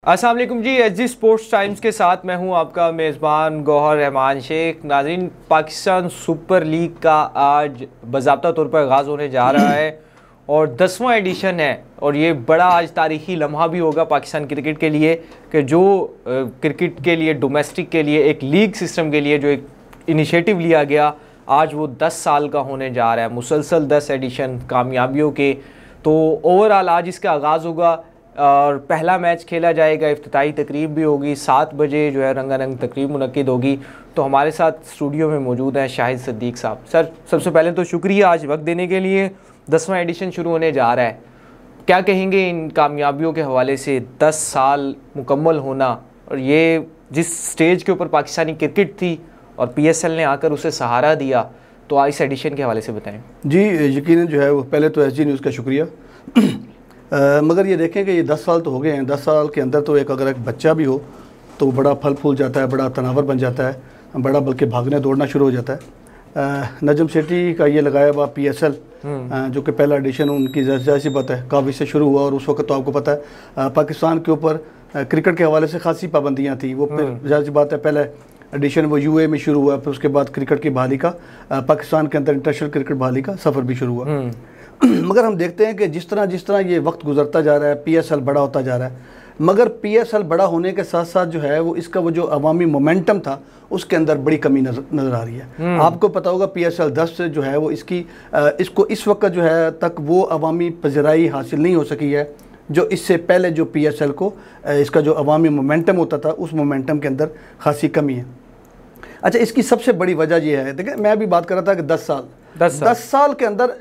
अस्सलाम वालेकुम जी। SG sports times के साथ मैं हूं आपका मेज़बान गौहर रहमान शेख। नाज़रीन, पाकिस्तान सुपर लीग का आज बाज़ाब्ता तौर पर आगाज़ होने जा रहा है और 10वां एडिशन है और ये बड़ा आज तारीख़ी लम्हा भी होगा पाकिस्तान क्रिकेट के लिए कि जो क्रिकेट के लिए डोमेस्टिक के लिए एक लीग सिस्टम के लिए जो एक इनिशिएटिव लिया गया आज वो 10 साल का होने जा रहा है। मुसलसल 10 एडिशन कामयाबियों के। तो ओवरऑल आज इसका आगाज़ होगा और पहला मैच खेला जाएगा, इफ्तिताही तकरीब भी होगी, 7 बजे जो है रंगारंग तकरीब मुनक्किद होगी। तो हमारे साथ स्टूडियो में मौजूद हैं शाहिद सिद्दीक साहब। सर, सबसे पहले तो शुक्रिया आज वक्त देने के लिए। 10वां एडिशन शुरू होने जा रहा है, क्या कहेंगे इन कामयाबियों के हवाले से? 10 साल मुकम्मल होना और ये जिस स्टेज के ऊपर पाकिस्तानी क्रिकेट थी और PSL ने आकर उसे सहारा दिया, तो इस एडिशन के हवाले से बताएं। जी, यकीनन जो है वो पहले तो SG न्यूज़ का शुक्रिया। मगर ये देखें कि ये 10 साल तो हो गए हैं। 10 साल के अंदर तो अगर एक बच्चा भी हो तो बड़ा फल फूल जाता है, बड़ा तनावर बन जाता है, बड़ा बल्कि भागने दौड़ना शुरू हो जाता है। नजम सेठी का ये लगाया हुआ PSL जो कि पहला एडिशन उनकी जाहिर सी बात है काफ़ी से शुरू हुआ और उस वक्त तो आपको पता है पाकिस्तान के ऊपर क्रिकेट के हवाले से खासी पाबंदियाँ थी। वो फिर जाहिर सी बात है पहले एडिशन वो UAE में शुरू हुआ, फिर उसके बाद क्रिकेट की बहाली का पाकिस्तान के अंदर इंटरनेशनल क्रिकेट बहाली का सफ़र भी शुरू हुआ। मगर हम देखते हैं कि जिस तरह ये वक्त गुजरता जा रहा है PSL बड़ा होता जा रहा है, मगर PSL बड़ा होने के साथ साथ जो है वो इसका वो जो अवामी मोमेंटम था उसके अंदर बड़ी कमी नज़र आ रही है। आपको पता होगा PSL 10 से जो है वो इसको इस वक्त जो है तक वो अवामी पज़राई हासिल नहीं हो सकी है जो इससे पहले जो PSL को इसका जो अवामी मोमेंटम होता था उस मोमेंटम के अंदर खासी कमी है। अच्छा, इसकी सबसे बड़ी वजह यह है, देखिए मैं भी बात कर रहा था कि 10 साल के अंदर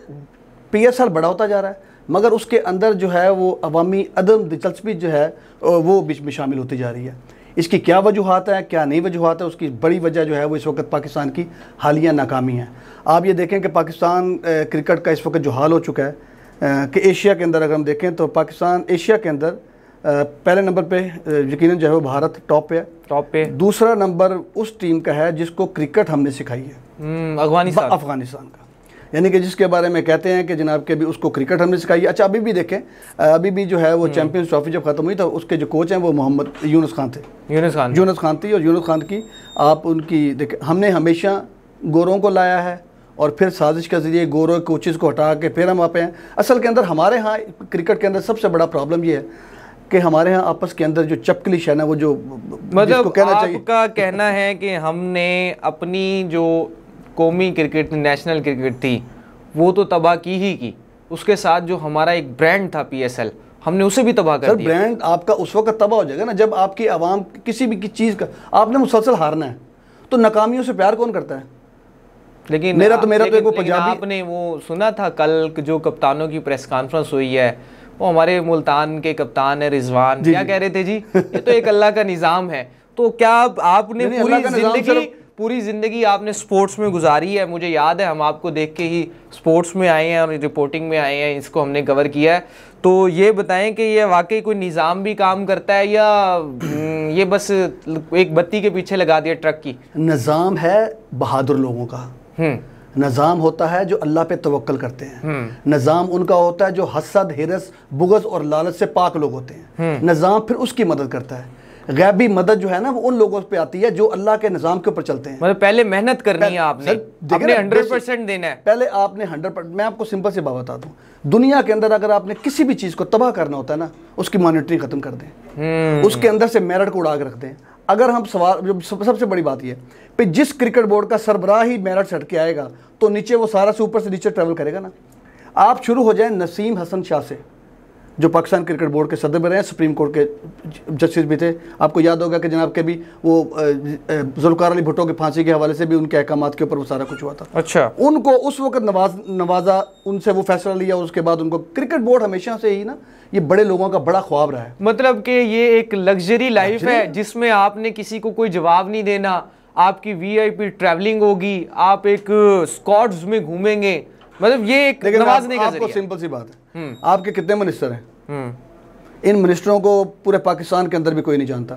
PSL बड़ा होता जा रहा है, मगर उसके अंदर जो है वो अवामी अदम दिलचस्पी जो है वो बीच में शामिल होती जा रही है। इसकी क्या वजूहात है, क्या नहीं वजूहात है? उसकी बड़ी वजह जो है वो इस वक्त पाकिस्तान की हालिया नाकामी है। आप ये देखें कि पाकिस्तान क्रिकेट का इस वक्त जो हाल हो चुका है कि एशिया के अंदर अगर हम देखें तो पाकिस्तान एशिया के अंदर पहले नंबर पे यकीनन जो है वो भारत टॉप पे। दूसरा नंबर उस टीम का है जिसको क्रिकेट हमने सिखाई है, अफगानिस्तान का, यानी कि जिसके बारे में कहते हैं कि जनाब के भी उसको क्रिकेट हमने सिखाई है। अच्छा, अभी भी देखें, अभी भी जो है वो चैंपियंस ट्रॉफी जब ख़त्म हुई तो उसके जो कोच हैं वो मोहम्मद यूनुस खान थे। यूनुस खान थी और यूनुस खान की आप उनकी देखें, हमने हमेशा गोरों को लाया है और फिर साजिश के ज़रिए गोरों कोचेज़ को हटा के फिर हम आप हैं। असल के अंदर हमारे यहाँ क्रिकेट के अंदर सबसे बड़ा प्रॉब्लम ये है कि हमारे यहाँ आपस के अंदर जो चपकलिश है ना, वो जो मतलब कहना चाहिए, आपका कहना है कि हमने अपनी जो कौमी क्रिकेट नेशनल क्रिकेट थी वो तो तबाह की ही की, उसके साथ जो हमारा एक ब्रांड था PSL हमने उसे भी तबाह कर दिया। ब्रांड आपका उस वक्त तबाह हो जाएगा ना जब आपकी आवाम किसी भी चीज़ का आपने मुसलसल हारना है। तो नाकामियों से प्यार कौन करता है? लेकिन मेरा तो एक पंजाबी, आपने वो सुना था कल जो कप्तानों की प्रेस कॉन्फ्रेंस हुई है, वो हमारे मुल्तान के कप्तान है रिजवान, क्या कह रहे थे जी? ये तो एक अल्लाह का निज़ाम है। तो क्या आपने पूरी ज़िंदगी आपने स्पोर्ट्स में गुजारी है? मुझे याद है हम आपको देख के ही स्पोर्ट्स में आए हैं और रिपोर्टिंग में आए हैं, इसको हमने कवर किया है। तो ये बताएं कि ये वाकई कोई निज़ाम भी काम करता है या ये बस एक बत्ती के पीछे लगा दिया ट्रक की? निज़ाम है बहादुर लोगों का, निज़ाम होता है जो अल्लाह पे तवक्कल करते हैं। निज़ाम उनका होता है जो हसद, हिरस, बुग़्ज़ और लालच से पाक लोग होते हैं। निज़ाम फिर उसकी मदद करता है। गैबी मदद जो है ना वो उन लोगों पे आती है जो अल्लाह के निज़ाम के ऊपर चलते हैं। मतलब पहले मेहनत करनी है आपने 100% देना है। पहले आपने 100%। मैं आपको सिंपल सी बात बता दूं, दुनिया के अंदर अगर आपने किसी भी चीज़ को तबाह करना होता है ना, उसकी मॉनिटरिंग ख़त्म कर दें, उसके अंदर से मेरिट को उड़ा के रख दें। अगर हम सवाल, सबसे बड़ी बात यह है जिस क्रिकेट बोर्ड का सरबराह ही मेरिट हट के आएगा तो नीचे वो सारा से ऊपर से नीचे ट्रैवल करेगा ना। आप शुरू हो जाए नसीम हसन शाह से, जो पाकिस्तान क्रिकेट बोर्ड के सदर में रहे, सुप्रीम कोर्ट के जस्टिस भी थे। आपको याद होगा कि जनाब के भी वो जुल्फ़िकार अली भुट्टो के फांसी के हवाले से भी उनके अहकामात के ऊपर वो सारा कुछ हुआ था। अच्छा, उनको उस वक्त नवाजा, उनसे वो फैसला लिया, उसके बाद उनको क्रिकेट बोर्ड हमेशा से ही ना ये बड़े लोगों का बड़ा ख्वाब रहा है। मतलब कि ये एक लग्जरी लाइफ है जिसमें आपने किसी को कोई जवाब नहीं देना, आपकी VIP ट्रैवलिंग होगी, आप एक स्क्वाड्स में घूमेंगे, मतलब ये एक नवाजने का जरिया। सिंपल सी बात है, आपके कितने मिनिस्टर हैं? इन मिनिस्टरों को पूरे पाकिस्तान के अंदर भी कोई नहीं जानता।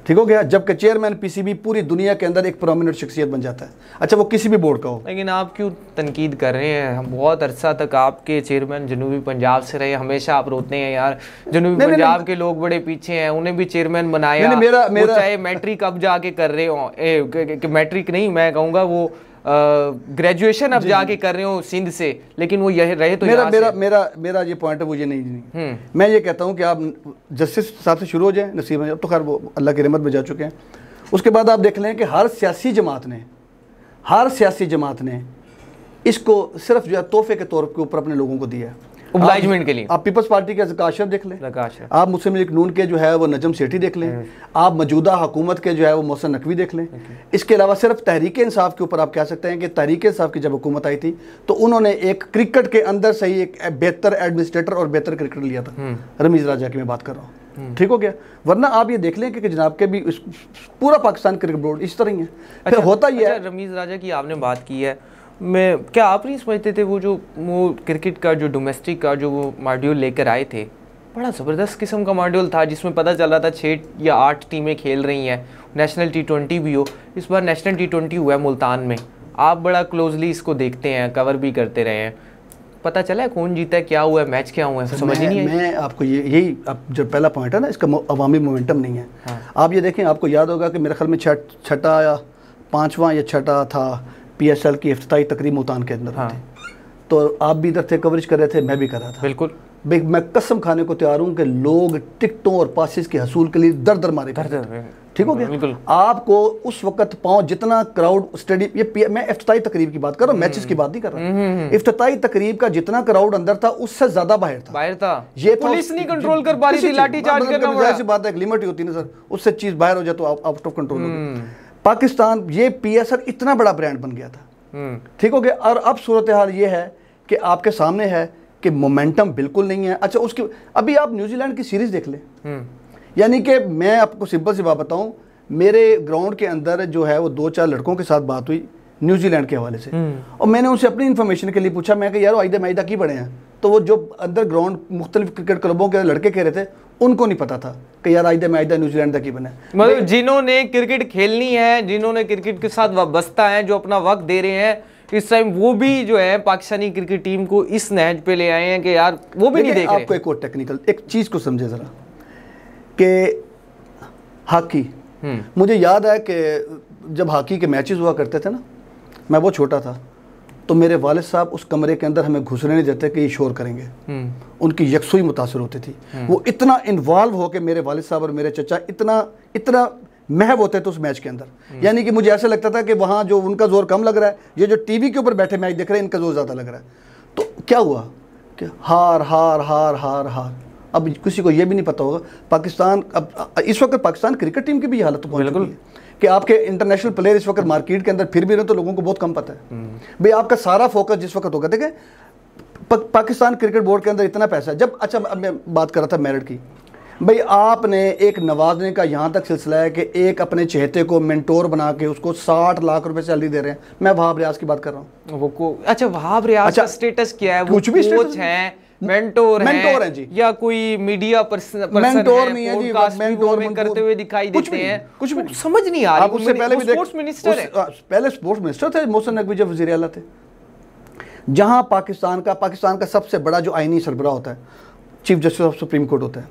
ठीक हो गया, जबकि चेयरमैन पीसीबी पूरी दुनिया के अंदर एक प्रोमिनेंट शख्सियत बन जाता है, अच्छा वो किसी भी बोर्ड का हो। लेकिन आप क्यों तनकीद कर रहे हैं? हम बहुत अरसा तक आपके चेयरमैन जनूबी पंजाब से रहे, हमेशा आप रोते हैं यार जनूबी पंजाब के लोग बड़े पीछे हैं, उन्हें भी चेयरमैन बनाया। मेरा चाहे मैट्रिक अब जाके कर रहे हो, मैट्रिक नहीं मैं कहूँगा, वो ग्रेजुएशन अब जाके कर रहे हो सिंध से, लेकिन वो यह रहे तो मेरा ये पॉइंट है, वो ये नहीं। मैं ये कहता हूँ कि आप जस्टिस साहब से शुरू हो जाए, नसीब में, अब तो खैर वो अल्लाह की रहमत में जा चुके हैं। उसके बाद आप देख लें कि हर सियासी जमात ने इसको सिर्फ जो है तोहफे के तौर के ऊपर अपने लोगों को दिया है, ओब्लाइजमेंट के लिए। आप पीपल्स पार्टी के ज़का अशरफ देख लें, आप मुस्लिम लीग नून के जो है वो नजम सेठी देख लें, आप मौजूदा हुकूमत के जो है वो मोहसिन नकवी देख लें। इसके अलावा सिर्फ तहरीक इंसाफ के ऊपर आप कह सकते हैं कि तहरीक इंसाफ की जब हुकूमत आई थी तो उन्होंने एक क्रिकेट के अंदर से ही एक बेहतर एडमिनिस्ट्रेटर और बेहतर क्रिकेटर लिया था, रमीज़ राजा की मैं बात कर रहा हूँ, ठीक हो गया। वरना आप ये देख लें कि जनाब के भी पूरा पाकिस्तान क्रिकेट बोर्ड इस तरह ही है। फिर होता ही है, रमीज़ राजा की आपने बात की है, मैं क्या आप नहीं समझते थे वो क्रिकेट का जो डोमेस्टिक का जो वो मॉड्यूल लेकर आए थे, बड़ा ज़बरदस्त किस्म का मॉड्यूल था, जिसमें पता चल रहा था 6 या 8 टीमें खेल रही हैं, नेशनल T20 भी हो। इस बार नेशनल T20 हुआ है मुल्तान में, आप बड़ा क्लोजली इसको देखते हैं, कवर भी करते रहे हैं, पता चला है कौन जीता है, क्या हुआ है, मैच क्या हुआ है, समझ ही नहीं है। मैं आपको यही अब जो पहला पॉइंट है ना, इसका अवामी मोमेंटम नहीं है। हाँ। आप ये देखें, आपको याद होगा कि मेरे ख्याल में छठा या 5वां या छठा था PSL की इफ्तिताई तकरीब मुल्तान के अंदर। हाँ। तो आप भी इधर थे, कवरेज कर रहे थे, मैं भी कर रहा था। बिल्कुल, मैं कसम खाने को तैयार हूँ कि लोग टिकटों और पासिस के हसूल के लिए दर मारे, ठीक हो गया। आपको उस वक्त पाओ जितना क्राउड स्टेडियम, ये मैं इफ्तिताई तकरीब की बात कर रहा हूँ, मैचेस की बात नहीं कर रहा। इफ्तिताई तकरीब का जितना क्राउड अंदर था उससे ज्यादा बाहर था। ये पुलिस नहीं कंट्रोल कर पा रही थी, लाठीचार्ज करना पड़ा। ऐसी बात है, एक लिमिट होती है ना सर, उससे चीज बाहर हो जाए तो आउट ऑफ कंट्रोल हो गई। पाकिस्तान ये PSL इतना बड़ा ब्रांड बन गया था, ठीक हो गया। और अब सूरत हाल ये है कि आपके सामने है कि मोमेंटम बिल्कुल नहीं है। अच्छा, उसकी अभी आप न्यूजीलैंड की सीरीज देख लें, यानी कि मैं आपको सिंपल सी बात बताऊं, मेरे ग्राउंड के अंदर जो है वो 2-4 लड़कों के साथ बात हुई न्यूजीलैंड के हवाले से, और मैंने उनसे अपनी इन्फॉर्मेशन के लिए पूछा, मैं कि यार आइदा मैदा की बड़े हैं, तो वो जो अंदर ग्राउंड मुख्तलिफ क्रिकेट क्लबों के लड़के कह रहे थे, उनको नहीं पता था कि यार आइदा मैदा न्यूजीलैंड का की बने। मतलब जिन्होंने क्रिकेट खेलनी है, जिन्होंने क्रिकेट के साथ वाबस्ता है, जो अपना वक्त दे रहे हैं इस टाइम, वो भी जो है पाकिस्तानी क्रिकेट टीम को इस नहज पे ले आए हैं कि यार वो भी नहीं देख रहे। आपको एक और टेक्निकल एक चीज़ को समझे ज़रा, कि हॉकी, मुझे याद है कि जब हॉकी के मैचेस हुआ करते थे ना, मैं वो छोटा था, तो मेरे वालिद साहब उस कमरे के अंदर हमें घुसने नहीं देते कि ये शोर करेंगे। उनकी यकसुई मुतासर होती थी, वो इतना इन्वॉल्व हो के मेरे वालिद साहब और मेरे चचा इतना महव होते थे उस मैच के अंदर। यानी कि मुझे ऐसा लगता था कि वहाँ जो उनका जोर कम लग रहा है, ये जो टीवी के ऊपर बैठे मैच देख रहे हैं इनका जोर ज़्यादा लग रहा है। तो क्या हुआ कि हार हार हार हार हार, अब किसी को ये भी नहीं पता होगा पाकिस्तान, अब इस वक्त पाकिस्तान क्रिकेट टीम की भी हालत तो पहुंच चुकी है कि आपके इंटरनेशनल प्लेयर इस वक्त मार्केट के अंदर फिर भी रहे, तो लोगों को बहुत कम पता है भाई आपका सारा फोकस जिस वक्त होगा। देखें पाकिस्तान क्रिकेट बोर्ड के अंदर इतना पैसा है। जब अच्छा, अब मैं बात कर रहा था मेरिट की, भाई आपने एक नवाजने का यहाँ तक सिलसिला है कि एक अपने चहेते को मेंटोर बना के उसको 60 लाख रुपए सैलरी दे रहे हैं। मैं वहाब रियाज की बात कर रहा हूँ। अच्छा, वहाब रियाज का स्टेटस क्या है? कुछ भी कोच है, मेंटोर है जी, या कोई मीडिया पर्सन? मेंटोर नहीं है जी, मेंटोर में करते हुए दिखाई देते हैं, कुछ समझ नहीं आ रहा। उससे पहले भी स्पोर्ट्स मिनिस्टर है, पहले स्पोर्ट्स मिनिस्टर थे मोहसिन नकवी जब वज़ीर आला थे। जहां पाकिस्तान का सबसे बड़ा जो आईनी सरबराह होता है, chief justice of supreme court होता है,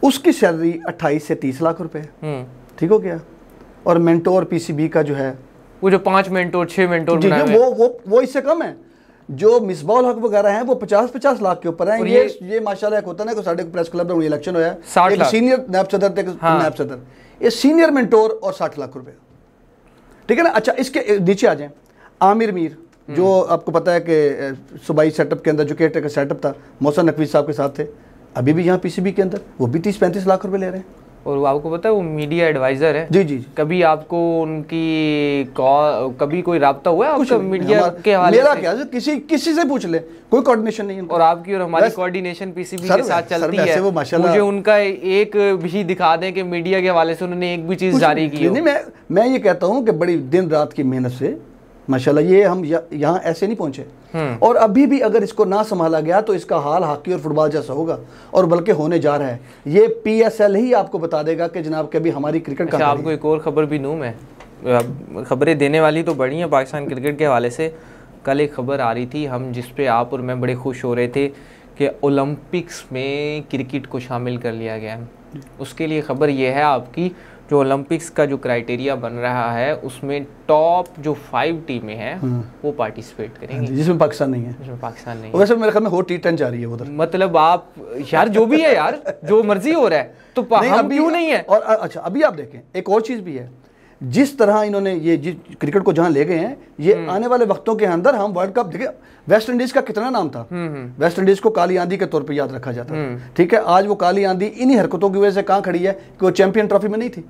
उसकी सैलरी 28 से 30 लाख रुपए है, ठीक हो गया। और मेंटोर PCB का जो है, वो जो 5 मेंटोर 6 मेंटोर वो इससे कम है। जो मिसबाउल हक वगैरह हैं वो 50-50 लाख के ऊपर हैं। ये माशाल्लाह एक होता है ना कि साढ़े प्रेस क्लब में इलेक्शन होया, एक सीनियर नायब सदर थे, नायब सदर, ये सीनियर मेंटोर और 60 लाख रुपए, ठीक है ना। अच्छा, इसके नीचे आ जाए, आमिर मीर जो आपको पता है कि सूबाई सेटअप के अंदर जो केयर टेकर सेटअप था, मोहसिन नकवी साहब के साथ थे, अभी भी यहाँ PCB के अंदर वो भी 30-35 लाख रुपए ले रहे हैं। और आपको पता है वो मीडिया एडवाइजर है। जी जी। कभी आपको उनकी कभी कोई राब्ता हुआ है आपका मीडिया के हवाले से? मेरा क्या, किसी से पूछ ले, कोई कोऑर्डिनेशन नहीं है। और आपकी और हमारी कोऑर्डिनेशन PCB के साथ चलती है। वो मुझे उनका एक भी दिखा दें कि मीडिया के हवाले से उन्होंने एक भी चीज़ जारी की हो। नहीं, मैं ये कहता हूँ कि बड़ी दिन रात की मेहनत से माशाल्लाह। ये हम यहाँ ऐसे नहीं पहुंचे, और अभी भी अगर इसको ना संभाला गया तो इसका हाल हॉकी और फुटबॉल जैसा होगा, और बल्कि होने जा रहा है। ये PSL ही आपको बता देगा कि जनाब कभी हमारी क्रिकेट का। आपको एक और खबर भी दूं मैं, खबरें देने वाली तो बड़ी हैं पाकिस्तान क्रिकेट के हवाले से। कल एक खबर आ रही थी, हम जिस पे आप और मैं बड़े खुश हो रहे थे कि ओलंपिक्स में क्रिकेट को शामिल कर लिया गया है। उसके लिए खबर ये है आपकी, जो ओलंपिक्स का जो क्राइटेरिया बन रहा है उसमें टॉप जो 5 टीमें हैं वो पार्टिसिपेट करेंगी, जिसमें पाकिस्तान नहीं है। जिसमें पाकिस्तान नहीं। वैसे मेरे ख्याल में हो T10 जा रही है उधर। मतलब आप यार जो भी है यार, जो मर्जी हो रहा है तो हम क्यों नहीं है। और अच्छा अभी आप देखें एक और चीज़ भी है, जिस तरह इन्होंने ये क्रिकेट को जहां ले गए हैं, ये आने वाले वक्तों के अंदर हम वर्ल्ड कप देखिए। वेस्ट इंडीज का कितना नाम था, वेस्ट इंडीज को काली आंधी के तौर पे याद रखा जाता है, ठीक है। आज वो काली आंधी इन्हीं हरकतों की वजह से कहां खड़ी है कि वो चैंपियन ट्रॉफी में नहीं थी,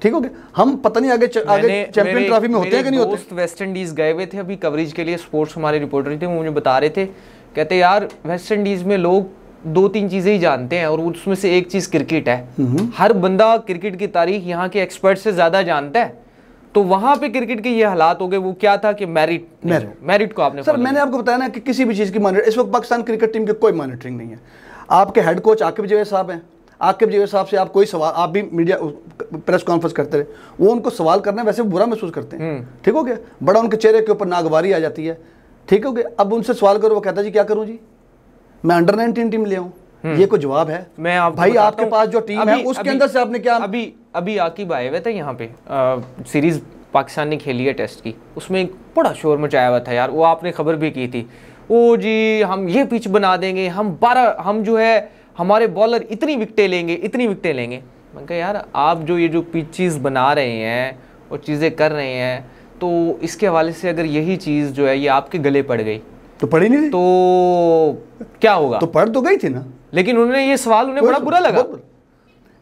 ठीक हो गया। हम पता नहीं आगे चैंपियन ट्रॉफी में होते हैं कि नहीं होते। दोस्त वेस्ट इंडीज गए हुए थे अभी कवरेज के लिए, स्पोर्ट्स हमारे रिपोर्टर थे, वो मुझे बता रहे थे, कहते यार वेस्ट इंडीज में लोग 2-3 चीजें ही जानते हैं और उसमें से एक चीज क्रिकेट है। हर बंदा क्रिकेट की तारीख यहाँ के एक्सपर्ट से ज्यादा जानता है। तो वहां पे क्रिकेट के ये हालात हो गए। वो क्या था कि मेरिट को आपने सर मैंने आपको बताया ना कि किसी भी चीज की मॉनिटर, इस वक्त पाकिस्तान क्रिकेट टीम की कोई मॉनिटरिंग नहीं है। आपके हेड कोच आकिब जावेद साहब हैं, आकिब जावेद साहब से आप कोई सवाल, आप भी मीडिया प्रेस कॉन्फ्रेंस करते रहे, वो उनको सवाल करना वैसे बुरा महसूस करते हैं, ठीक हो गया। बड़ा उनके चेहरे के ऊपर नागवारी आ जाती है, ठीक हो गया। अब उनसे सवाल करो, वो कहता जी क्या करूं जी, मैं अंडर 19 टीम ले आऊं, ये कोई जवाब है? मैं आप भाई आपके पास जो टीम है उसके अंदर से आपने क्या। अभी आकिब आए हुए थे यहाँ पे, सीरीज पाकिस्तान ने खेली है टेस्ट की, उसमें एक बड़ा शोर मचाया हुआ था यार। वो आपने खबर भी की थी, ओ जी हम ये पिच बना देंगे, हम जो है हमारे बॉलर इतनी विकेटें लेंगे, इतनी विकेटें लेंगे। मैं कहा यार आप जो ये जो पिचेस बना रहे हैं और चीज़ें कर रहे हैं, तो इसके हवाले से अगर यही चीज़ जो है ये आपके गले पड़ गई तो पड़ी नहीं तो क्या होगा? तो पड़ तो गई थी ना, लेकिन उन्होंने ये सवाल उन्हें बड़ा बुरा लगा।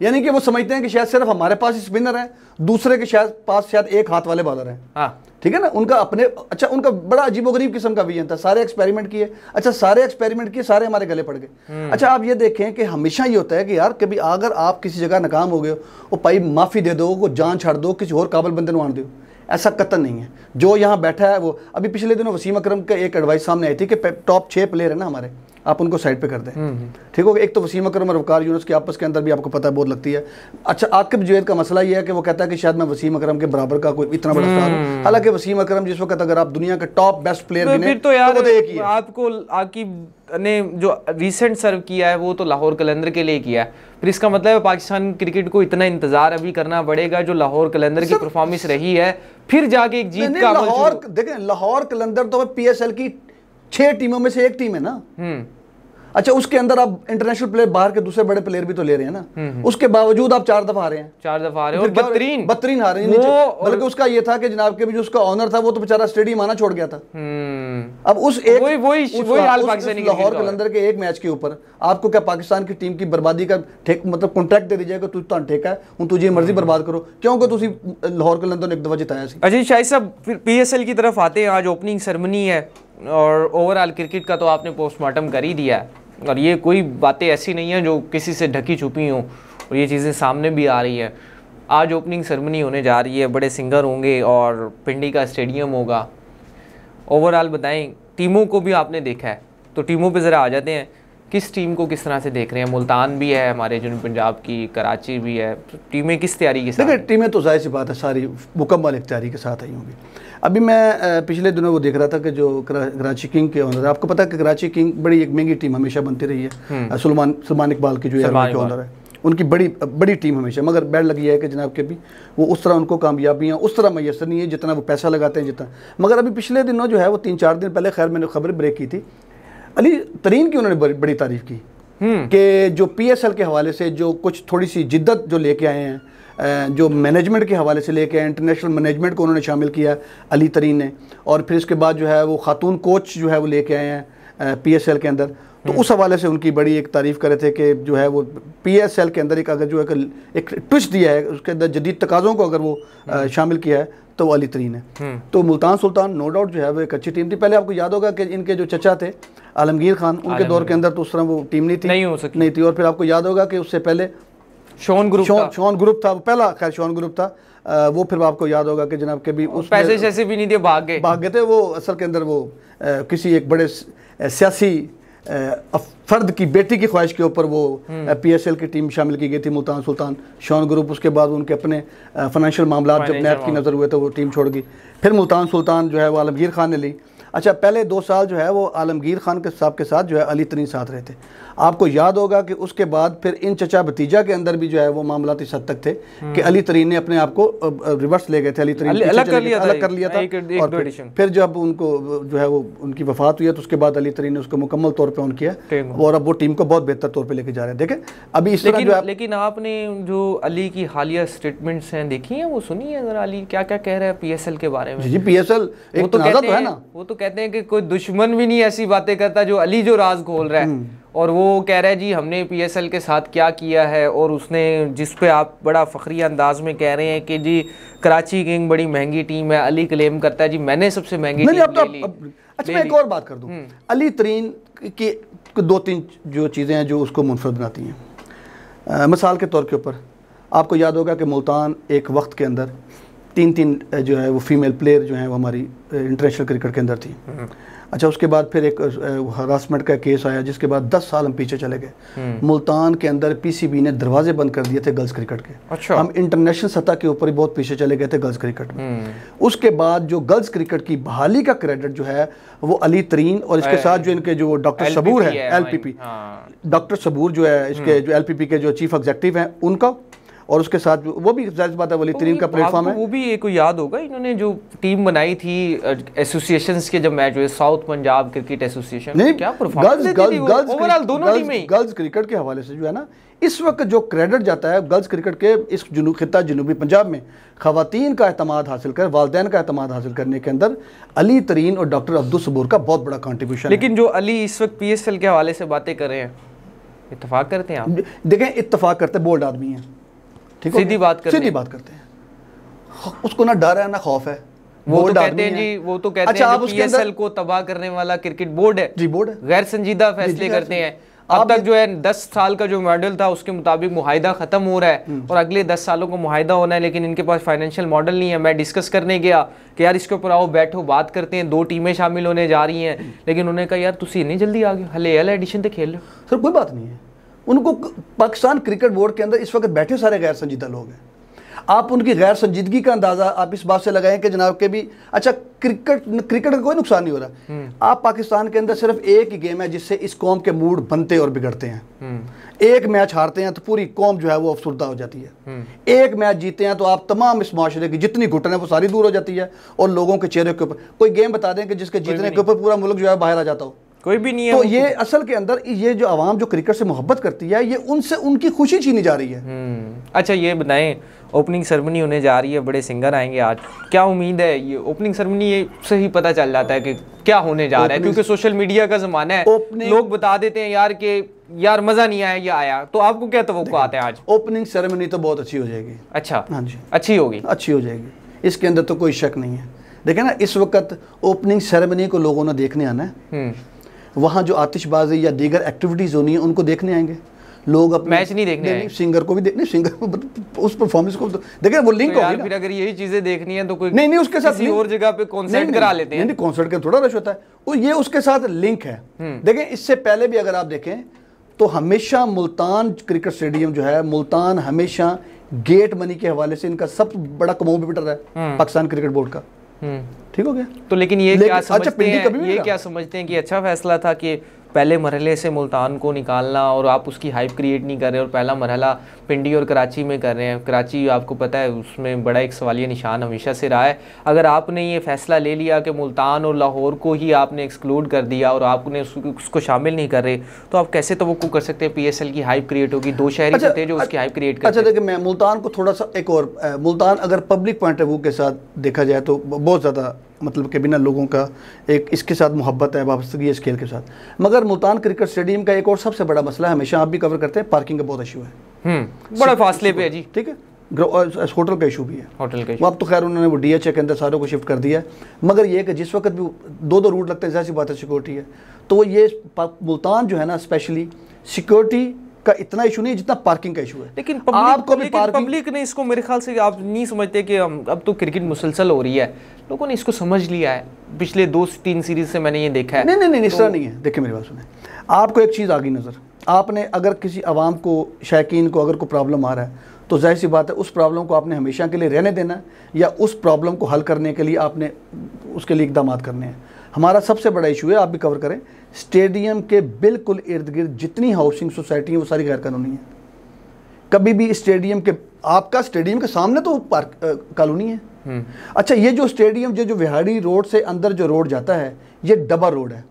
यानी कि वो समझते हैं कि शायद सिर्फ हमारे पास ही स्पिनर है, दूसरे के पास शायद एक हाथ वाले बॉलर हैं। हाँ ठीक है ना, उनका अपने अच्छा उनका बड़ा अजीबोगरीब किस्म का विजन था। सारे एक्सपेरिमेंट किए, अच्छा सारे एक्सपेरिमेंट किए, सारे हमारे गले पड़ गए। अच्छा आप ये देखें कि हमेशा ये होता है कि यार कभी अगर आप किसी जगह नाकाम हो गए हो, भाई माफ़ी दे दो, वो जान छाड़ दो, किसी और काबिल बंदे को आन दो, ऐसा कतन नहीं है। जो यहाँ बैठा है वो, अभी पिछले दिनों वसीम अकरम का एक एडवाइस सामने आई थी कि टॉप 6 प्लेयर है ना हमारे, आप उनको साइड पे कर दें, ठीक हो गया। एक तो वसीम अकरम और वकार यूनुस की आपस के अंदर भी आपको पता है बहुत लगती है। अच्छा आकिब जावेद का मसला ये है कि वो कहता है कि शायद मैं वसीम अकरम के बराबर का कोई इतना बड़ा स्टार हूं, हालांकि वसीम अकरम जिस वक्त अगर आप दुनिया के टॉप बेस्ट प्लेयर गिने तो यार वो तो एक ही है। आपको आकिब ने जो रिसेंट सर्व किया है वो तो लाहौर कलंदर के लिए किया है, फिर इसका मतलब है पाकिस्तान क्रिकेट को इतना इंतजार अभी करना पड़ेगा जो लाहौर कलंदर की परफॉर्मेंस रही है, फिर जाके एक जीत का लाहौर देखें। लाहौर कलंदर तो PSL की 6 टीमों में से एक टीम है ना। अच्छा उसके अंदर आप इंटरनेशनल प्लेयर बाहर के दूसरे बड़े प्लेयर भी तो ले रहे हैं ना, उसके बावजूद आप 4 दफा आ रहे हैं, 4 दफा आ रहे हैं और बदतरीन हारे हैं। बल्कि उसका ये था कि जनाब के भी जो उसका ऑनर था वो तो बेचारा स्टेडियम आना छोड़ गया था। अब उस एक लाहौर कलंदर के एक मैच के ऊपर आपको क्या पाकिस्तान की टीम की बर्बादी का मतलब कॉन्ट्रैक्ट दे दीजिएगा, तू तो ठेका है हूं तुझे मर्जी बर्बाद करो, क्योंकि तुसी लाहौर कलंदर ने एक दफा जिताया सी। अजीज शाहिद साहब फिर PSL की तरफ आते हैं। आज ओपनिंग सेरेमनी है और ओवरऑल क्रिकेट का तो आपने पोस्टमार्टम कर ही दिया है, और ये कोई बातें ऐसी नहीं है जो किसी से ढकी छुपी हों, और ये चीज़ें सामने भी आ रही हैं। आज ओपनिंग सेरेमनी होने जा रही है, बड़े सिंगर होंगे और पिंडी का स्टेडियम होगा। ओवरऑल बताएं, टीमों को भी आपने देखा है, तो टीमों पे ज़रा आ जाते हैं। किस टीम को किस तरह से देख रहे हैं? मुल्तान भी है हमारे जुनूब पंजाब की, कराची भी है, तो टीमें किस तैयारी के साथ? देखिए टीमें तो जाहिर सी बात है सारी मुकम्मल एक तैयारी के साथ आई होंगी। अभी मैं पिछले दिनों वो देख रहा था कि जो कराची किंग के ओनर है, आपको पता है कि कराची किंग बड़ी एक महंगी टीम हमेशा बनती रही है। सलमान इकबाल की जो एयरलाइन के ओनर है, उनकी बड़ी टीम हमेशा, मगर बैड लगी है कि जनाब के भी वो उस तरह उनको कामयाबियाँ उस तरह मैसर नहीं है जितना वो पैसा लगाते हैं जितना। मगर अभी पिछले दिनों जो है वो 3-4 दिन पहले खैर मैंने खबर ब्रेक की थी, अली तरीन की उन्होंने बड़ी तारीफ की कि जो PSL के हवाले से जो कुछ थोड़ी सी जिद्दत जो लेके आए हैं, जो मैनेजमेंट के हवाले से लेके आए, इंटरनेशनल मैनेजमेंट को उन्होंने शामिल किया अली तरीन ने, और फिर इसके बाद जो है वो खातून कोच जो है वो लेके आए हैं PSL के अंदर। तो उस हवाले से उनकी बड़ी एक तारीफ़ करे थे कि जो है वो PSL के अंदर एक अगर जो है एक ट्विस्ट दिया है, उसके अंदर जदीद तकाज़ों को अगर वो शामिल किया है तो वो अली तरीन है। तो मुल्तान सुल्तान नो डाउट जो है वो एक अच्छी टीम थी। पहले आपको याद होगा कि इनके जो चचा थे आलमगीर खान, उनके दौर के अंदर तो उस तरह वो टीम नहीं थी। और फिर आपको याद होगा कि उससे पहले शॉन ग्रुप था, वो पहला खैर शॉन ग्रुप था। वो फिर आपको याद होगा कि जनाब के भी उस पैसे शैसे भी नहीं दिए, भाग गए थे। वो असल के अंदर वो किसी एक बड़े सियासी फर्द की बेटी की ख्वाहिश के ऊपर वो PSL की टीम शामिल की गई थी, मुल्तान सुल्तान शॉन ग्रुप। उसके बाद उनके अपने फाइनेंशियल मामला जब नैब की नज़र हुए तो वो टीम छोड़ गई। फिर मुल्तान सुल्तान जो है वो आलमगीर खान ने ली। अच्छा, पहले 2 साल जो है वो आलमगीर खान के साहब के साथ जो है अली तरीन साथ रहे थे। आपको याद होगा कि उसके बाद फिर इन चचा भतीजा के अंदर भी जो है वो मामला इस हद तक थे कि अली तरीन ने अपने आप को रिवर्स ले गए थे, अली तरीन अलग कर लिया था। और फिर जब उनको जो है वो उनकी वफात हुई है तो उसके बाद अली तरीन ने उसको मुकम्मल तौर पर ऑन किया और अब वो टीम को बहुत बेहतर तौर पर लेके जा रहे हैं। देखें अभी इस तरह लेकिन आपने जो अली की हालिया स्टेटमेंट्स हैं देखी हैं, वो सुनी है जरा? अली क्या क्या कह रहा है PSL के बारे में? जी PSL एक तो है ना, वो तो कहते हैं कि कोई दुश्मन भी नहीं ऐसी बातें करता जो अली जो राज खोल रहा है। और वो कह रहा है जी हमने PSL के साथ क्या किया है, और उसने जिस पे आप बड़ा फखरी अंदाज में कह रहे हैं कि जी कराची किंग बड़ी महंगी टीम है, अली क्लेम करता है जी मैंने सबसे महंगी टीम ले ली। अच्छा, मैं एक और बात कर दूं, अली तरीन की 2-3 जो चीज़ें हैं जो उसको मुनफरद बनाती हैं। मिसाल के तौर के ऊपर आपको याद होगा कि मुल्तान एक वक्त के अंदर 3 जो है वो फीमेल प्लेयर जो हैं वो हमारी इंटरनेशनल क्रिकेट के अंदर थी। अच्छा, उसके बाद फिर एक हरासमेंट का केस आया जिसके बाद 10 साल हम पीछे चले गए। मुल्तान के अंदर PCB ने दरवाजे बंद कर दिए थे गर्ल्स क्रिकेट के। अच्छा। हम इंटरनेशनल सतह के ऊपर ही बहुत पीछे चले गए थे गर्ल्स क्रिकेट में। उसके बाद जो गर्ल्स क्रिकेट की बहाली का क्रेडिट जो है वो अली तरीन और इसके साथ जो इनके जो डॉक्टर सबूर है LPP, डॉक्टर सबूर जो है इसके जो LPP के जो चीफ एग्जीक्यूटिव हैं उनका, और उसके साथ वो भी जाहिर बात है अली तरीन का प्लेटफॉर्म है। वो भी एक याद होगा इन्होंने जो टीम बनाई थी एसोसिएशंस के जब मैच हुए, साउथ पंजाब क्रिकेट एसोसिएशन, क्या परफॉर्मेंस देती थी ओवरऑल दोनों टीमें। गर्ल्स क्रिकेट के हवाले से जो है ना इस वक्त जो क्रेडिट जाता है गर्ल्स क्रिकेट के इस खिता जनूबी पंजाब में खवातीन का एतमाद हासिल कर, वालदैन का एतमाद हासिल करने के अंदर अली तरीन और डॉक्टर अब्दुल सबूर का बहुत बड़ा कंट्रीब्यूशन। लेकिन जो अली इस वक्त PSL के हवाले से बातें कर रहे हैं, इत्तेफाक करते हैं आप? देखें इत्तेफाक करते, बोल्ड आदमी हैं, ठीक है, सीधी बात करते हैं। उसको ना डर है ना खौफ है। वो तो कहते हैं जी, वो तो कहते हैं PSL को तबाह करने वाला क्रिकेट बोर्ड है। जी बोर्ड है, गैर संजीदा फैसले करते हैं। अब तक जो है 10 साल का जो मॉडल था उसके मुताबिक मुआहिदा खत्म हो रहा है और अगले 10 सालों को मुआहिदा होना है, लेकिन इनके पास फाइनेंशियल मॉडल नहीं है। मैं डिस्कस करने गया कि यार इसके ऊपर आओ बैठो बात करते हैं, 2 टीमें शामिल होने जा रही हैं, लेकिन उन्होंने कहा यार तुम इतनी जल्दी आ गए, हले एडिशन तो खेल लो। सर कोई बात नहीं है, उनको पाकिस्तान क्रिकेट बोर्ड के अंदर इस वक्त बैठे सारे गैर संजीदा लोग हैं। आप उनकी गैर संजीदगी का अंदाज़ा आप इस बात से लगाएं कि जनाब के भी अच्छा क्रिकेट का कोई नुकसान नहीं हो रहा। आप पाकिस्तान के अंदर सिर्फ एक ही गेम है जिससे इस कौम के मूड बनते और बिगड़ते हैं। एक मैच हारते हैं तो पूरी कौम जो है वो अफसरदा हो जाती है। एक मैच जीते हैं तो आप तमाम इस माशरे की जितनी घुटन है वो सारी दूर हो जाती है और लोगों के चेहरे के ऊपर कोई गेम बता दें कि जिसके जीतने के ऊपर पूरा मुल्क जो है बाहर आ जाता हो, कोई भी नहीं है। तो ये असल के अंदर ये जो आवाम जो क्रिकेट से मोहब्बत करती है ये उनसे उनकी खुशी छीनी जा रही है। अच्छा ये बताएं, ओपनिंग सेरेमनी होने जा रही है, बड़े सिंगर आएंगे आज, क्या उम्मीद है? ये ओपनिंग सेरेमनी से ही पता चल जाता है कि क्या होने जा रहा है, क्योंकि सोशल मीडिया का जमाना है, लोग बता देते हैं यार कि यार मजा नहीं आया ये आया। तो आपको क्या तवक्कुआत है आज? ओपनिंग सेरेमनी तो बहुत अच्छी हो जाएगी। अच्छा, हाँ जी, अच्छी होगी, अच्छी हो जाएगी, इसके अंदर तो कोई शक नहीं है। देखें ना इस वक्त ओपनिंग सेरेमनी को लोगों ने देखने आना है, वहाँ जो आतिशबाजी या दीगर एक्टिविटीज़ होनी है उनको देखने आएंगे लोग। अपने मैच नहीं देखने आएंगे, सिंगर को भी देखने, सिंगर उस परफॉर्मेंस को देखें, वो लिंक तो होगी। फिर अगर यही चीजें देखनी है तो कोई नहीं उसके साथ किसी और जगह पे कॉन्सर्ट करा लेते हैं। नहीं कॉन्सर्ट का थोड़ा रश होता है, वो ये उसके साथ लिंक है। देखें इससे पहले भी अगर आप देखें तो हमेशा मुल्तान क्रिकेट स्टेडियम जो है, मुल्तान हमेशा गेट मनी के हवाले से इनका सब बड़ा कमाऊ भी बिटर है पाकिस्तान क्रिकेट बोर्ड का। ठीक हो गया। तो लेकिन ये क्या समझते हैं, ये क्या समझते हैं कि अच्छा फैसला था कि पहले मरहले से मुल्तान को निकालना और आप उसकी हाइप क्रिएट नहीं कर रहे और पहला मरहला पिंडी और कराची में कर रहे हैं? कराची आपको पता है उसमें बड़ा एक सवालिया निशान हमेशा से रहा है। अगर आपने ये फैसला ले लिया कि मुल्तान और लाहौर को ही आपने एक्सक्लूड कर दिया और आपने उसको शामिल नहीं कर रहे, तो आप कैसे तवक्को कर सकते हैं PSL की हाइप क्रिएट होगी? 2 शहरी होते हैं जो उसकी हाइप क्रिएट करते हैं। अच्छा देखिए, मैं मुल्तान को थोड़ा सा एक और, मुल्तान अगर पब्लिक पॉइंट ऑफ व्यू के साथ देखा जाए तो बहुत ज़्यादा मतलब के बिना लोगों का एक इसके साथ मोहब्बत है, वापसी है इस खेल के साथ। मगर मुल्तान क्रिकेट स्टेडियम का एक और सबसे बड़ा मसला हमेशा आप भी कवर करते हैं, पार्किंग का बहुत इशू है। बड़ा फासले पे है जी, ठीक है। होटल का इशू भी है, होटल का। अब तो खैर उन्होंने वो DHA के अंदर सारों को शिफ्ट कर दिया है, मगर ये कि जिस वक्त भी 2-2 रूट लगते हैं, जैसी बात है सिक्योरिटी है, तो वो ये मुल्तान जो है ना स्पेशली सिक्योरिटी का इतना इशू नहीं है जितना पार्किंग का इशू है। लेकिन पब्लिक ने इसको, मेरे ख्याल से आप नहीं समझते कि अब तो क्रिकेट मुसलसल हो रही है, लोगों ने इसको समझ लिया है। पिछले 2-3 सीरीज से मैंने ये देखा है। नहीं इस तरह नहीं है। देखिए मेरी बात सुने, आपको एक चीज़ आ गई नज़र, आपने अगर किसी आवाम को, शायकीन को अगर कोई प्रॉब्लम आ रहा है तो जाहिर सी बात है उस प्रॉब्लम को आपने हमेशा के लिए रहने देना है, या उस प्रॉब्लम को हल करने के लिए आपने उसके लिए इकदाम करने हैं। हमारा सबसे बड़ा इशू है, आप भी कवर करें, स्टेडियम के बिल्कुल इर्द गिर्द जितनी हाउसिंग सोसाइटी है वो सारी गैर कानूनी है। कभी भी स्टेडियम के, आपका स्टेडियम के सामने तो पार्क कॉलोनी है। अच्छा, ये जो स्टेडियम जो विहाड़ी रोड से अंदर जो रोड जाता है ये डबल रोड है।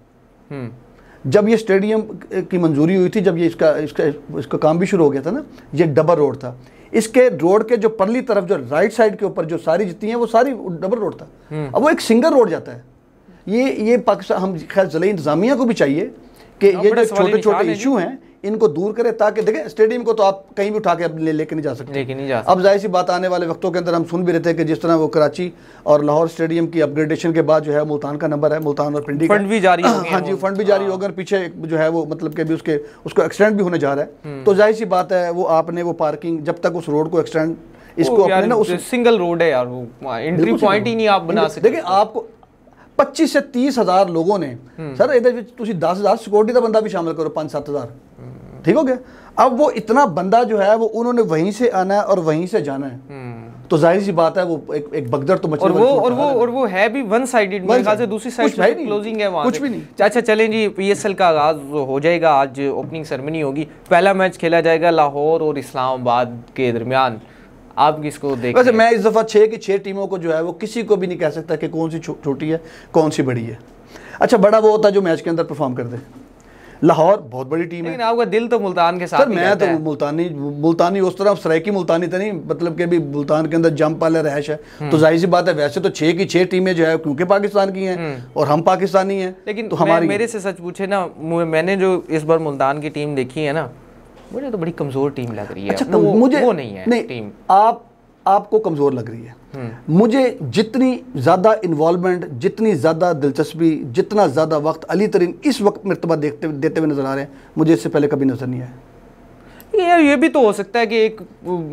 जब ये स्टेडियम की मंजूरी हुई थी, जब ये इसका काम भी शुरू हो गया था ना, ये डबल रोड था। इसके रोड के जो परली तरफ जो राइट साइड के ऊपर जो सारी जितनी है वो सारी डबल रोड था। अब वो एक सिंगल रोड जाता है। ये पाकिस्तान, हम खैर ज़िले इंतज़ामिया को भी चाहिए कि ये जो छोटे छोटे इशू हैं इनको दूर करें, ताकि देखें स्टेडियम को तो आप कहीं भी उठा के लेके नहीं जा सकते। अब जाहिर सी बात, आने वाले वक्तों के अंदर हम सुन भी रहे थे कि जिस तरह वो कराची और लाहौर स्टेडियम की अपग्रेडेशन के बाद जो है मुल्तान का नंबर है, मुल्तान और पिंडी फंड भी जारी हो गया। हाँ जी, फंड भी जारी होगा, पीछे जो है वो मतलब कि भी उसको एक्सटेंड भी होने जा रहा है। तो जाहिर सी बात है वो आपने वो पार्किंग जब तक उस रोड को एक्सटेंड, इसको अपने ना उस सिंगल रोड है यार, वो एंट्री पॉइंट ही नहीं आप बना सकते। देखिए आपको 25 से 30 हज़ार लोगों ने, सर इधर 10,000 सिक्योरिटी का बंदा भी शामिल करो, 5-7 हज़ार, ठीक हो गया। अब वो इतना बंदा जो है वो उन्होंने वहीं से आना है और वहीं से जाना है, तो जाहिर सी बात है वो एक भगदड़ तो मचने वाली है। और वो है भी वन साइडेड, मेरे ख्याल से दूसरी साइड से क्लोजिंग है वहां, कुछ भी नहीं। अच्छा चलें जी, पीएसएल का आगाज हो जाएगा, आज ओपनिंग सेरेमनी होगी, पहला मैच खेला जाएगा लाहौर और इस्लामाबाद के दरमियान। आप किसको देख? वैसे मैं इस दफ़ा 6 की 6 टीमों को जो है वो किसी को भी नहीं कह सकता कि कौन सी छोटी है कौन सी बड़ी है। अच्छा, बड़ा वो होता है जो मैच के अंदर परफॉर्म कर दे। लाहौर बहुत बड़ी टीम है, लेकिन आपका दिल तो मुल्तान के साथ। सर मैं तो मुल्तानी उस तरह सरायकी मुल्तानी तो नहीं, मतलब कि भी मुल्तान के अंदर जंप वाला रैश है, तो जाहिर सी बात है वैसे तो 6 की 6 टीमें जो है क्योंकि पाकिस्तान की हैं और हम पाकिस्तानी हैं। लेकिन तो हमारी मेरे से सच पूछे ना, मैंने जो इस बार मुल्तान की टीम देखी है ना, मुझे तो बड़ी कमजोर टीम लग रही है। अच्छा, मुझे वो नहीं है टीम। आपको कमज़ोर लग रही है। मुझे जितनी ज़्यादा इन्वॉल्वमेंट, जितनी ज़्यादा दिलचस्पी, जितना ज़्यादा वक्त अली तरीन इस वक्त मरतबा देते हुए नज़र आ रहे हैं, मुझे इससे पहले कभी नज़र नहीं आया। यार ये भी तो हो सकता है कि एक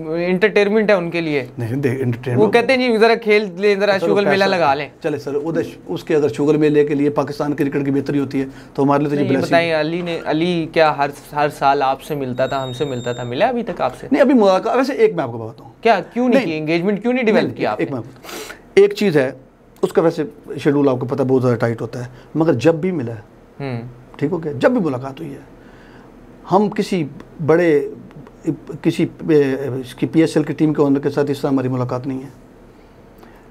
एंटरटेनमेंट है उनके लिए। नहीं एंटरटेनमेंट, वो कहते नहीं जरा खेल ले, जरा शुगर मेला लगा लें। चले सर, उधर उसके अगर शुगर मेले के लिए पाकिस्तान क्रिकेट की बेहतरी होती है तो हमारे लिए तो ये बताइए, अली क्या हर साल आपसे मिलता था, हमसे मिलता था, मिला अभी तक आपसे? नहीं, अभी मुलाकात। वैसे एक मैं आपको बताता हूँ, क्या क्यों नहीं की एंगेजमेंट, क्यों नहीं डेवलप किया आपने? एक चीज़ है, उसका वैसे शेड्यूल आपको पता बहुत ज़्यादा टाइट होता है, मगर जब भी मिला है, ठीक हो गया, जब भी मुलाकात हुई है, हम किसी पीएसएल की टीम के ओनर के साथ इस तरह हमारी मुलाकात नहीं है।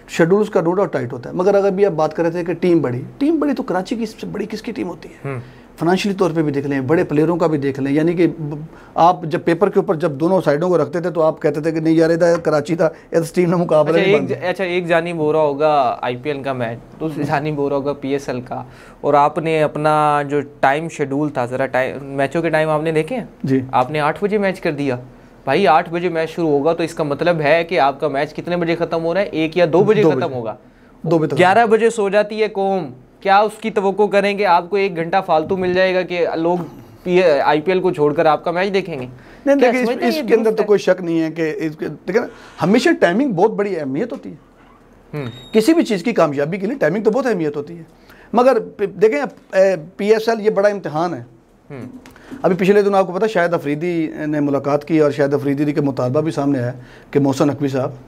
शेड्यूल उसका नो डाउट टाइट होता है, मगर अगर भी आप बात कर रहे थे कि टीम बड़ी तो कराची की सबसे बड़ी किसकी टीम होती है? फाइनेंशियली तौर पे भी देख लें, बड़े प्लेयरों का भी देख लें, यानी कि आप जब पेपर के ऊपर जब दोनों साइडों को रखते थे तो आप कहते थे कि नहीं यार इधर कराची था, इस टीम ने मुकाबला अच्छा एक जानिब हो रहा होगा आईपीएल का मैच, दूसरी जानिब हो रहा होगा पीएसएल का, और आपने अपना जो टाइम शेड्यूल था, ज़रा मैचों के टाइम आपने देखे हैं जी, आपने 8 बजे मैच कर दिया। भाई 8 बजे मैच शुरू होगा तो इसका मतलब है कि आपका मैच कितने बजे खत्म हो रहा है? 1 या 2 बजे खत्म होगा। 2 बजे 11 बजे सो जाती है कौम, क्या उसकी तवक्को करेंगे आपको 1 घंटा फालतू मिल जाएगा कि लोग आईपीएल को छोड़कर आपका मैच देखेंगे? नहीं देखिए, इसके अंदर तो कोई शक नहीं है कि देखिए हमेशा टाइमिंग बहुत बड़ी अहमियत होती है। किसी भी चीज़ की कामयाबी के लिए टाइमिंग तो बहुत अहमियत होती है, मगर देखें पीएसएल ये बड़ा इम्तिहान है। अभी पिछले दिनों आपको पता शाहिद अफरीदी ने मुलाकात की और शाहिद अफरीदी के मुतालबा भी सामने आया कि मोहसिन नकवी साहब,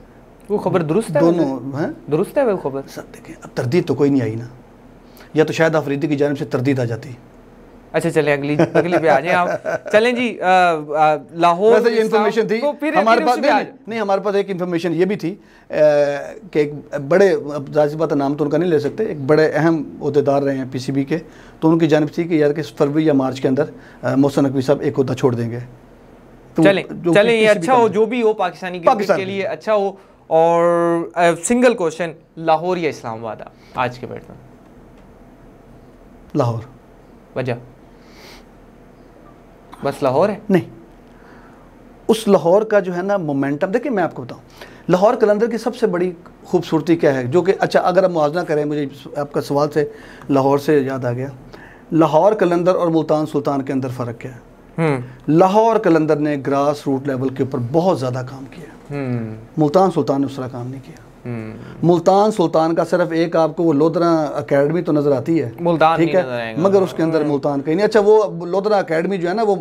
वो खबर दुरुस्त है? दोनों हैं, दुरुस्त है वो खबर? सर देखें, अब तरदीद तो कोई नहीं आई ना, या तो शाहिद अफरीदी की जानिब से तरदीद आ जाती। अच्छा चलें अगली पे आ जाएं आप। चलें जी, लाहौर वैसे ये इन्फॉर्मेशन थी हमारे पास। नहीं हमारे पास एक इन्फॉर्मेशन ये भी थी कि एक बड़े, जाहिर सी बात है नाम तो उनका नहीं ले सकते, एक बड़े अहम ओहदेदार रहे हैं पीसीबी के, तो उनकी जानिब थी कि यार कि फरवरी या मार्च के अंदर मोहसिन नकवी साहब एक ओहदा छोड़ देंगे। चलें ये अच्छा हो, जो भी हो पाकिस्तानी क्रिकेट के लिए अच्छा हो। और सिंगल क्वेश्चन, लाहौर या इस्लामाबाद आज के बैठना? लाहौर। वजह? बस लाहौर है? नहीं, उस लाहौर का जो है ना मोमेंटम, देखिए मैं आपको बताऊं, लाहौर कलंदर की सबसे बड़ी खूबसूरती क्या है, जो कि अच्छा अगर आप मुआवजा करें, मुझे आपका सवाल से लाहौर से याद आ गया, लाहौर कलंदर और मुल्तान सुल्तान के अंदर फ़र्क क्या है? लाहौर कलंदर ने ग्रास रूट लेवल के ऊपर बहुत ज़्यादा काम किया। मुल्तान सुल्तान ने उस तरह काम नहीं किया। मुल्तान सुल्तान का सिर्फ एक आपको वो लोधरा एकेडमी तो नजर आती है, मुल्तान ठीक है, मगर उसके अंदर मुल्तान कहीं नहीं। अच्छा, वो लोधरा एकेडमी जो है ना, वो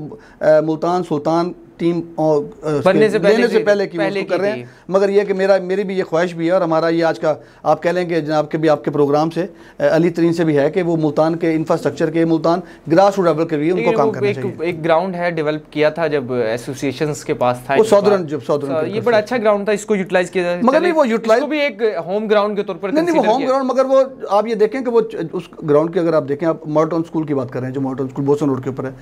मुल्तान सुल्तान टीम बनने से पहले की वो कर रहे हैं। मगर ये कि मेरी भी ये ख्वाहिश भी है, और हमारा ये आज का आप कह लेंगे जनाब के भी आपके प्रोग्राम से अली तरीन से भी है कि वो मुल्तान के इंफ्रास्ट्रक्चर के, मुल्तान ग्रास रूट लेवल के लिए उनको काम करना चाहिए। एक ग्राउंड है डेवलप किया था जब एसोसिएशंस के पास था, वो सौदर्न ये बड़ा अच्छा ग्राउंड था, इसको यूटिलाइज किया जाए। मगर नहीं, वो यूटिलाइज भी एक होम ग्राउंड के तौर पर नहीं, वो होम ग्राउंड, मगर वो आप ये देखें कि वो उस ग्राउंड की अगर आप देखें, आप मॉर्टन स्कूल की बात कर रहे हैं, जो मॉर्टन स्कूल बोसन रोड के ऊपर है,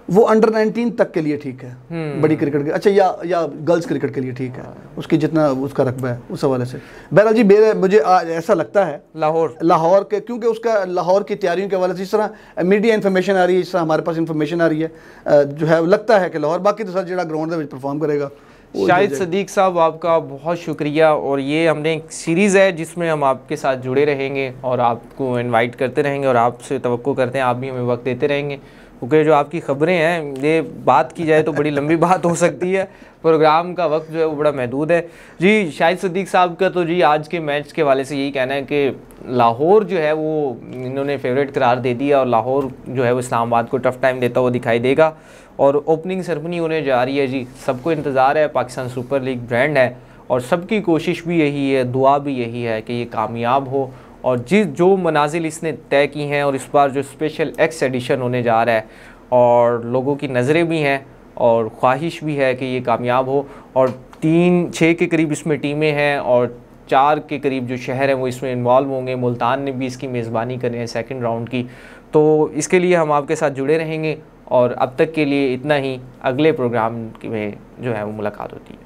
वो अंडर 19 तक के लिए ठीक है, बड़ी क्रिकेट के, अच्छा, या गर्ल्स क्रिकेट के लिए ठीक है, उसकी जितना उसका रकबा है उस हवाले से। बहरहाल जी, मुझे ऐसा लगता है लाहौर के, क्योंकि उसका लाहौर की तैयारियों के हवाले से इस तरह मीडिया इन्फॉर्मेशन आ रही है, इस तरह हमारे पास इन्फॉर्मेशन आ रही है, जो है लगता है कि लाहौर, बाकी तो सर जो ग्राउंड में परफॉर्म करेगा। शाहिद सदीक साहब, आपका बहुत शुक्रिया। और ये हमने एक सीरीज़ है जिसमें हम आपके साथ जुड़े रहेंगे और आपको इनवाइट करते रहेंगे, और आपसे तवक्को करते हैं आप भी हमें वक्त देते रहेंगे, क्योंकि जो आपकी ख़बरें हैं, ये बात की जाए तो बड़ी लंबी बात हो सकती है, प्रोग्राम का वक्त जो है वो बड़ा महदूद है। जी, शाहिद सदीक साहब का तो जी आज के मैच के वाले से यही कहना है कि लाहौर जो है वो इन्होंने फेवरेट करार दे दिया, और लाहौर जो है वो इस्लामाबाद को टफ़ टाइम देता हुआ दिखाई देगा, और ओपनिंग सेरेमनी होने जा रही है। जी, सबको इंतज़ार है, पाकिस्तान सुपर लीग ब्रांड है, और सबकी कोशिश भी यही है, दुआ भी यही है कि ये कामयाब हो, और जो मनाजिल इसने तय की हैं, और इस बार जो स्पेशल एक्स एडिशन होने जा रहा है, और लोगों की नज़रें भी हैं और ख्वाहिश भी है कि ये कामयाब हो, और 3-6 के करीब इसमें टीमें हैं, और 4 के करीब जो शहर हैं वो इसमें इन्वॉल्व होंगे। मुल्तान ने भी इसकी मेज़बानी करनी है सेकंड राउंड की, तो इसके लिए हम आपके साथ जुड़े रहेंगे, और अब तक के लिए इतना ही। अगले प्रोग्राम में जो है वो मुलाकात होती है।